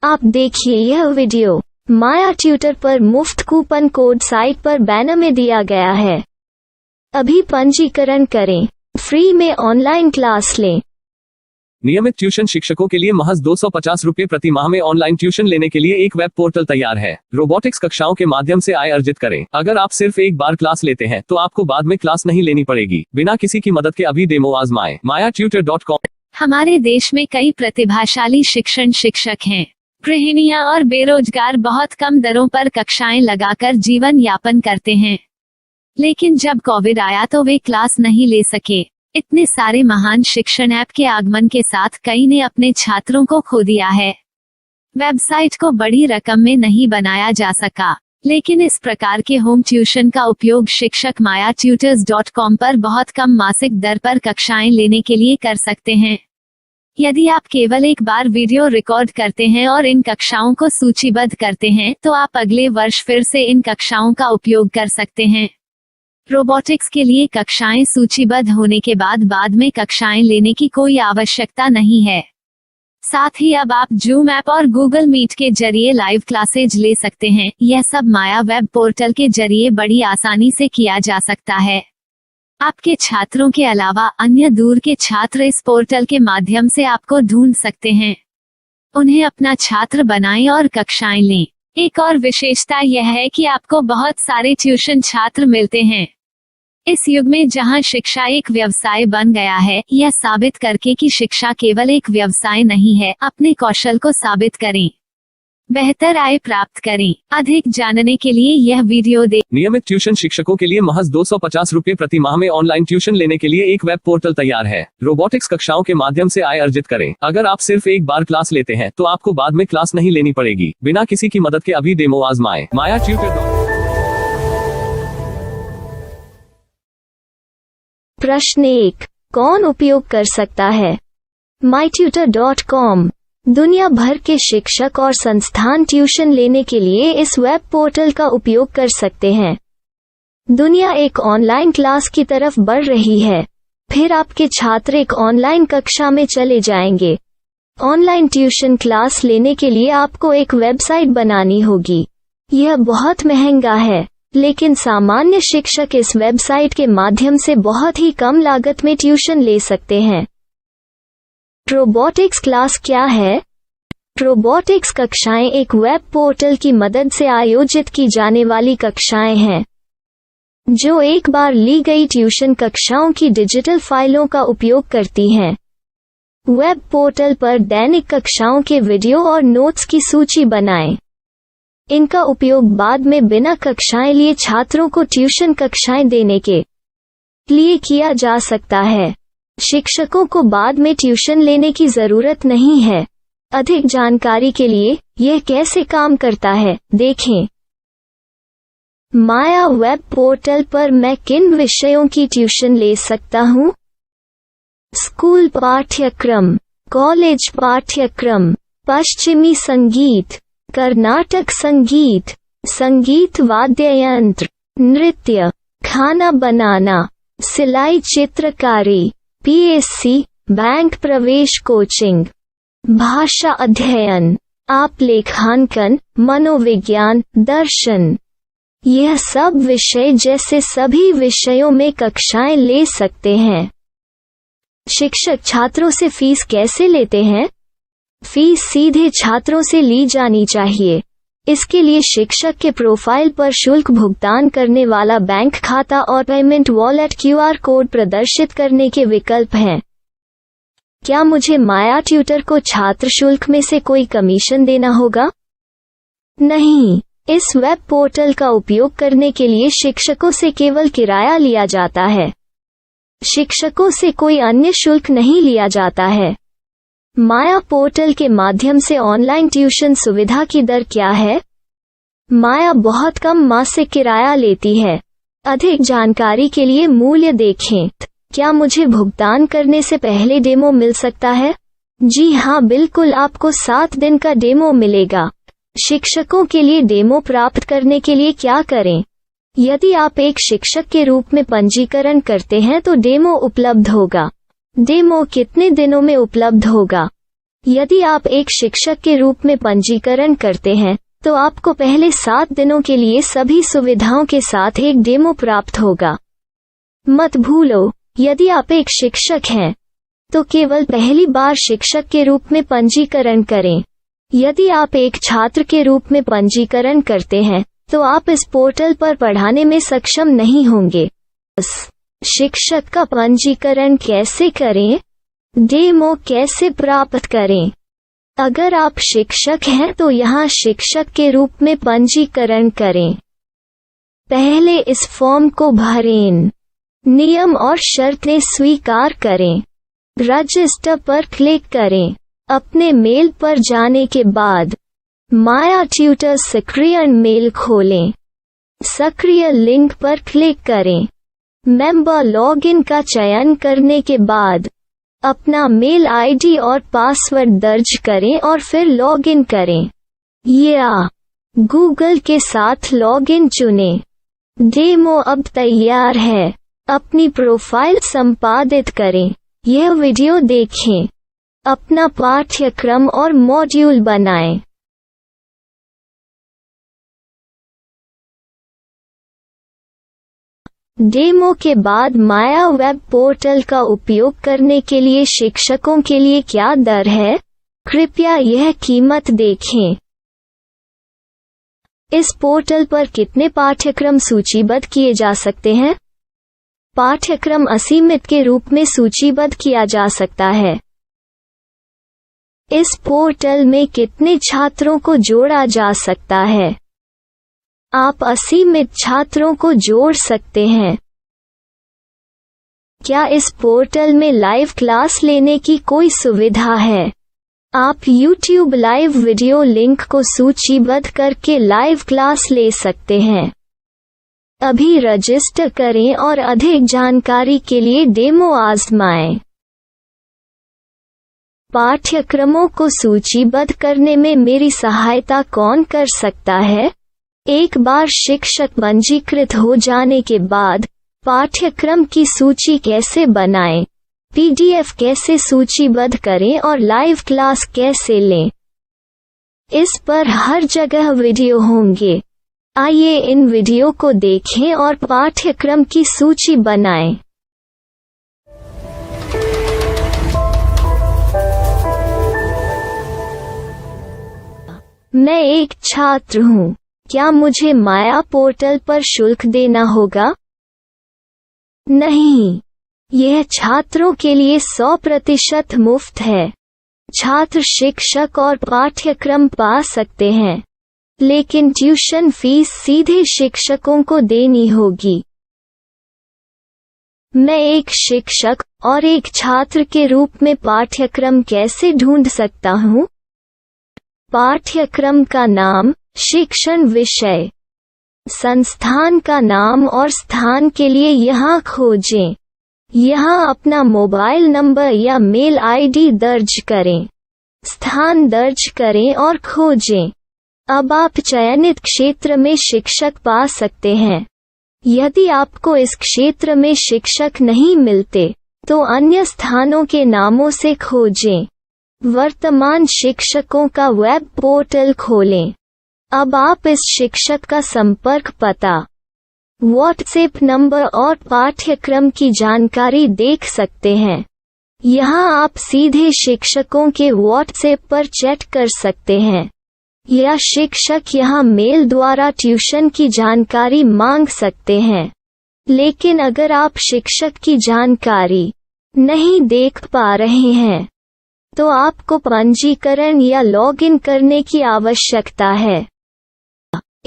आप देखिए यह वीडियो माया ट्यूटर पर मुफ्त कूपन कोड साइट पर बैनर में दिया गया है। अभी पंजीकरण करें, फ्री में ऑनलाइन क्लास लें। नियमित ट्यूशन शिक्षकों के लिए महज 250 रुपये प्रति माह में ऑनलाइन ट्यूशन लेने के लिए एक वेब पोर्टल तैयार है। रोबोटिक्स कक्षाओं के माध्यम से आय अर्जित करें। अगर आप सिर्फ एक बार क्लास लेते हैं तो आपको बाद में क्लास नहीं लेनी पड़ेगी। बिना किसी की मदद के अभी डेमो आजमाएं। mayaTutor.com। हमारे देश में कई प्रतिभाशाली शिक्षक हैं। गृहिणियां और बेरोजगार बहुत कम दरों पर कक्षाएं लगाकर जीवन यापन करते हैं, लेकिन जब कोविड आया तो वे क्लास नहीं ले सके। इतने सारे महान शिक्षण ऐप के आगमन के साथ कई ने अपने छात्रों को खो दिया है। वेबसाइट को बड़ी रकम में नहीं बनाया जा सका, लेकिन इस प्रकार के होम ट्यूशन का उपयोग शिक्षक mayaTutors.com पर बहुत कम मासिक दर पर कक्षाएं लेने के लिए कर सकते हैं। यदि आप केवल एक बार वीडियो रिकॉर्ड करते हैं और इन कक्षाओं को सूचीबद्ध करते हैं तो आप अगले वर्ष फिर से इन कक्षाओं का उपयोग कर सकते हैं। रोबोटिक्स के लिए कक्षाएं सूचीबद्ध होने के बाद में कक्षाएं लेने की कोई आवश्यकता नहीं है। साथ ही अब आप जूम ऐप और गूगल मीट के जरिए लाइव क्लासेज ले सकते हैं। यह सब माया वेब पोर्टल के जरिए बड़ी आसानी से किया जा सकता है। आपके छात्रों के अलावा अन्य दूर के छात्र इस पोर्टल के माध्यम से आपको ढूंढ सकते हैं। उन्हें अपना छात्र बनाएं और कक्षाएं लें। एक और विशेषता यह है कि आपको बहुत सारे ट्यूशन छात्र मिलते हैं। इस युग में जहां शिक्षा एक व्यवसाय बन गया है, यह साबित करके कि शिक्षा केवल एक व्यवसाय नहीं है, अपने कौशल को साबित करें, बेहतर आय प्राप्त करें। अधिक जानने के लिए यह वीडियो देखें। नियमित ट्यूशन शिक्षकों के लिए महज 250 रुपये प्रति माह में ऑनलाइन ट्यूशन लेने के लिए एक वेब पोर्टल तैयार है। रोबोटिक्स कक्षाओं के माध्यम से आय अर्जित करें। अगर आप सिर्फ एक बार क्लास लेते हैं तो आपको बाद में क्लास नहीं लेनी पड़ेगी। बिना किसी की मदद के अभी डेमो आजमाएं। mayaTutor। प्रश्न 1, कौन उपयोग कर सकता है? myTutor.com दुनिया भर के शिक्षक और संस्थान ट्यूशन लेने के लिए इस वेब पोर्टल का उपयोग कर सकते हैं। दुनिया एक ऑनलाइन क्लास की तरफ बढ़ रही है। फिर आपके छात्र एक ऑनलाइन कक्षा में चले जाएंगे। ऑनलाइन ट्यूशन क्लास लेने के लिए आपको एक वेबसाइट बनानी होगी। यह बहुत महंगा है, लेकिन सामान्य शिक्षक इस वेबसाइट के माध्यम से बहुत ही कम लागत में ट्यूशन ले सकते हैं। रोबोटिक्स क्लास क्या है? रोबोटिक्स कक्षाएं एक वेब पोर्टल की मदद से आयोजित की जाने वाली कक्षाएं हैं, जो एक बार ली गई ट्यूशन कक्षाओं की डिजिटल फाइलों का उपयोग करती हैं। वेब पोर्टल पर दैनिक कक्षाओं के वीडियो और नोट्स की सूची बनाएं। इनका उपयोग बाद में बिना कक्षाएं लिए छात्रों को ट्यूशन कक्षाएं देने के लिए किया जा सकता है। शिक्षकों को बाद में ट्यूशन लेने की जरूरत नहीं है। अधिक जानकारी के लिए यह कैसे काम करता है देखें। माया वेब पोर्टल पर मैं किन विषयों की ट्यूशन ले सकता हूँ? स्कूल पाठ्यक्रम, कॉलेज पाठ्यक्रम, पश्चिमी संगीत, कर्नाटक संगीत, संगीत वाद्य यंत्र, नृत्य, खाना बनाना, सिलाई चित्रकारी, पीएससी, बैंक प्रवेश कोचिंग, भाषा अध्ययन, आप लेखांकन, मनोविज्ञान, दर्शन। यह सब विषय जैसे सभी विषयों में कक्षाएं ले सकते हैं। शिक्षक छात्रों से फीस कैसे लेते हैं? फीस सीधे छात्रों से ली जानी चाहिए। इसके लिए शिक्षक के प्रोफाइल पर शुल्क भुगतान करने वाला बैंक खाता और पेमेंट वॉलेट क्यूआर कोड प्रदर्शित करने के विकल्प हैं। क्या मुझे माया ट्यूटर को छात्र शुल्क में से कोई कमीशन देना होगा? नहीं, इस वेब पोर्टल का उपयोग करने के लिए शिक्षकों से केवल किराया लिया जाता है। शिक्षकों से कोई अन्य शुल्क नहीं लिया जाता है। माया पोर्टल के माध्यम से ऑनलाइन ट्यूशन सुविधा की दर क्या है? माया बहुत कम मासिक किराया लेती है। अधिक जानकारी के लिए मूल्य देखें। क्या मुझे भुगतान करने से पहले डेमो मिल सकता है? जी हाँ, बिल्कुल, आपको 7 दिन का डेमो मिलेगा। शिक्षकों के लिए डेमो प्राप्त करने के लिए क्या करें? यदि आप एक शिक्षक के रूप में पंजीकरण करते हैं तो डेमो उपलब्ध होगा। डेमो कितने दिनों में उपलब्ध होगा? यदि आप एक शिक्षक के रूप में पंजीकरण करते हैं तो आपको पहले 7 दिनों के लिए सभी सुविधाओं के साथ एक डेमो प्राप्त होगा। मत भूलो, यदि आप एक शिक्षक हैं तो केवल पहली बार शिक्षक के रूप में पंजीकरण करें। यदि आप एक छात्र के रूप में पंजीकरण करते हैं तो आप इस पोर्टल पर पढ़ाने में सक्षम नहीं होंगे। शिक्षक का पंजीकरण कैसे करें? डेमो कैसे प्राप्त करें? अगर आप शिक्षक हैं तो यहाँ शिक्षक के रूप में पंजीकरण करें। पहले इस फॉर्म को भरें। नियम और शर्तें स्वीकार करें। रजिस्टर पर क्लिक करें। अपने मेल पर जाने के बाद माया ट्यूटर सक्रिय मेल खोलें। सक्रिय लिंक पर क्लिक करें। मेंबर लॉगिन का चयन करने के बाद अपना मेल आईडी और पासवर्ड दर्ज करें और फिर लॉगिन करें या गूगल के साथ लॉगिन चुनें। डेमो अब तैयार है। अपनी प्रोफाइल संपादित करें। यह वीडियो देखें। अपना पाठ्यक्रम और मॉड्यूल बनाएं। डेमो के बाद माया वेब पोर्टल का उपयोग करने के लिए शिक्षकों के लिए क्या दर है? कृपया यह कीमत देखें। इस पोर्टल पर कितने पाठ्यक्रम सूचीबद्ध किए जा सकते हैं? पाठ्यक्रम असीमित के रूप में सूचीबद्ध किया जा सकता है। इस पोर्टल में कितने छात्रों को जोड़ा जा सकता है? आप असीमित छात्रों को जोड़ सकते हैं। क्या इस पोर्टल में लाइव क्लास लेने की कोई सुविधा है? आप YouTube लाइव वीडियो लिंक को सूचीबद्ध करके लाइव क्लास ले सकते हैं। अभी रजिस्टर करें और अधिक जानकारी के लिए डेमो आजमाएं। पाठ्यक्रमों को सूचीबद्ध करने में मेरी सहायता कौन कर सकता है? एक बार शिक्षक पंजीकृत हो जाने के बाद पाठ्यक्रम की सूची कैसे बनाएं, PDF कैसे सूचीबद्ध करें और लाइव क्लास कैसे लें, इस पर हर जगह वीडियो होंगे। आइए इन वीडियो को देखें और पाठ्यक्रम की सूची बनाएं। मैं एक छात्र हूँ। क्या मुझे माया पोर्टल पर शुल्क देना होगा? नहीं, यह छात्रों के लिए 100% मुफ्त है। छात्र शिक्षक और पाठ्यक्रम पा सकते हैं, लेकिन ट्यूशन फीस सीधे शिक्षकों को देनी होगी। मैं एक शिक्षक और एक छात्र के रूप में पाठ्यक्रम कैसे ढूंढ सकता हूँ? पाठ्यक्रम का नाम, शिक्षण विषय, संस्थान का नाम और स्थान के लिए यहाँ खोजें। यहाँ अपना मोबाइल नंबर या मेल आईडी दर्ज करें। स्थान दर्ज करें और खोजें। अब आप चयनित क्षेत्र में शिक्षक पा सकते हैं। यदि आपको इस क्षेत्र में शिक्षक नहीं मिलते तो अन्य स्थानों के नामों से खोजें। वर्तमान शिक्षकों का वेब पोर्टल खोलें। अब आप इस शिक्षक का संपर्क पता, व्हाट्सएप नंबर और पाठ्यक्रम की जानकारी देख सकते हैं। यहाँ आप सीधे शिक्षकों के व्हाट्सएप पर चैट कर सकते हैं या शिक्षक यहाँ मेल द्वारा ट्यूशन की जानकारी मांग सकते हैं। लेकिन अगर आप शिक्षक की जानकारी नहीं देख पा रहे हैं तो आपको पंजीकरण या लॉगिन करने की आवश्यकता है।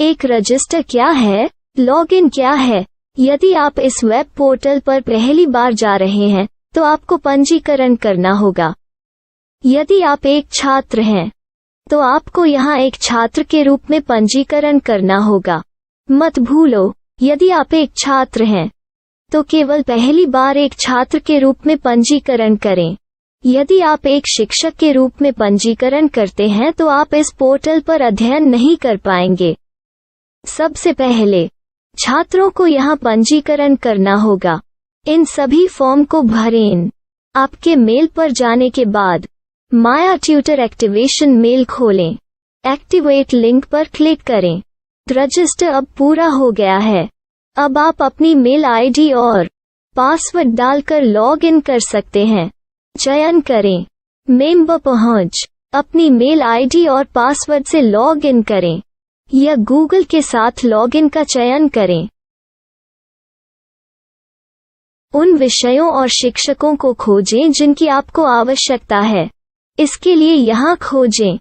एक रजिस्टर क्या है? लॉगिन क्या है? यदि आप इस वेब पोर्टल पर पहली बार जा रहे हैं तो आपको पंजीकरण करना होगा। यदि आप एक छात्र हैं तो आपको यहाँ एक छात्र के रूप में पंजीकरण करना होगा। मत भूलो, यदि आप एक छात्र हैं तो केवल पहली बार एक छात्र के रूप में पंजीकरण करें। यदि आप एक शिक्षक के रूप में पंजीकरण करते हैं तो आप इस पोर्टल पर अध्ययन नहीं कर पाएंगे। सबसे पहले छात्रों को यहाँ पंजीकरण करना होगा। इन सभी फॉर्म को भरें। आपके मेल पर जाने के बाद माया ट्यूटर एक्टिवेशन मेल खोलें। एक्टिवेट लिंक पर क्लिक करें। रजिस्टर अब पूरा हो गया है। अब आप अपनी मेल आईडी और पासवर्ड डालकर लॉग इन कर सकते हैं। चयन करें मेंबर पहुंच। अपनी मेल आईडी और पासवर्ड से लॉग इन करें या गूगल के साथ लॉग इन का चयन करें। उन विषयों और शिक्षकों को खोजें जिनकी आपको आवश्यकता है। इसके लिए यहाँ खोजें।